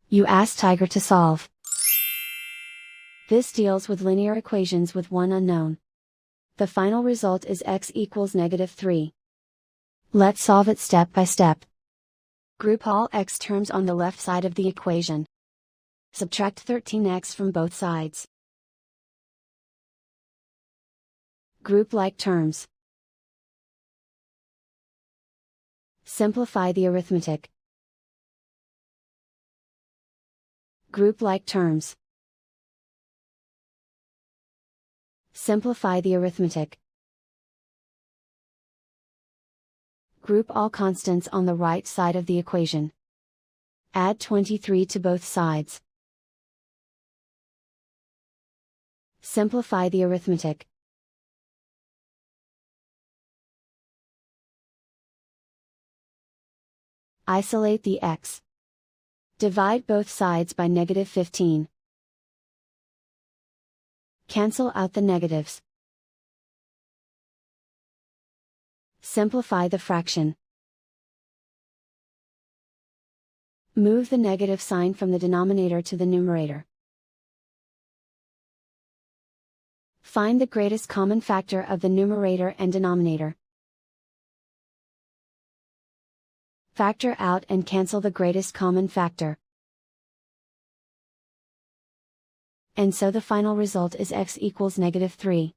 You ask Tiger to solve. This deals with linear equations with one unknown. The final result is x equals -3. Let's solve it step by step. Group all x terms on the left side of the equation. Subtract 13x from both sides. Group like terms. Simplify the arithmetic. Group like terms. Simplify the arithmetic. Group all constants on the right side of the equation. Add 23 to both sides. Simplify the arithmetic. Isolate the x. Divide both sides by -15. Cancel out the negatives. Simplify the fraction. Move the negative sign from the denominator to the numerator. Find the greatest common factor of the numerator and denominator. Factor out and cancel the greatest common factor. And so the final result is x equals -3.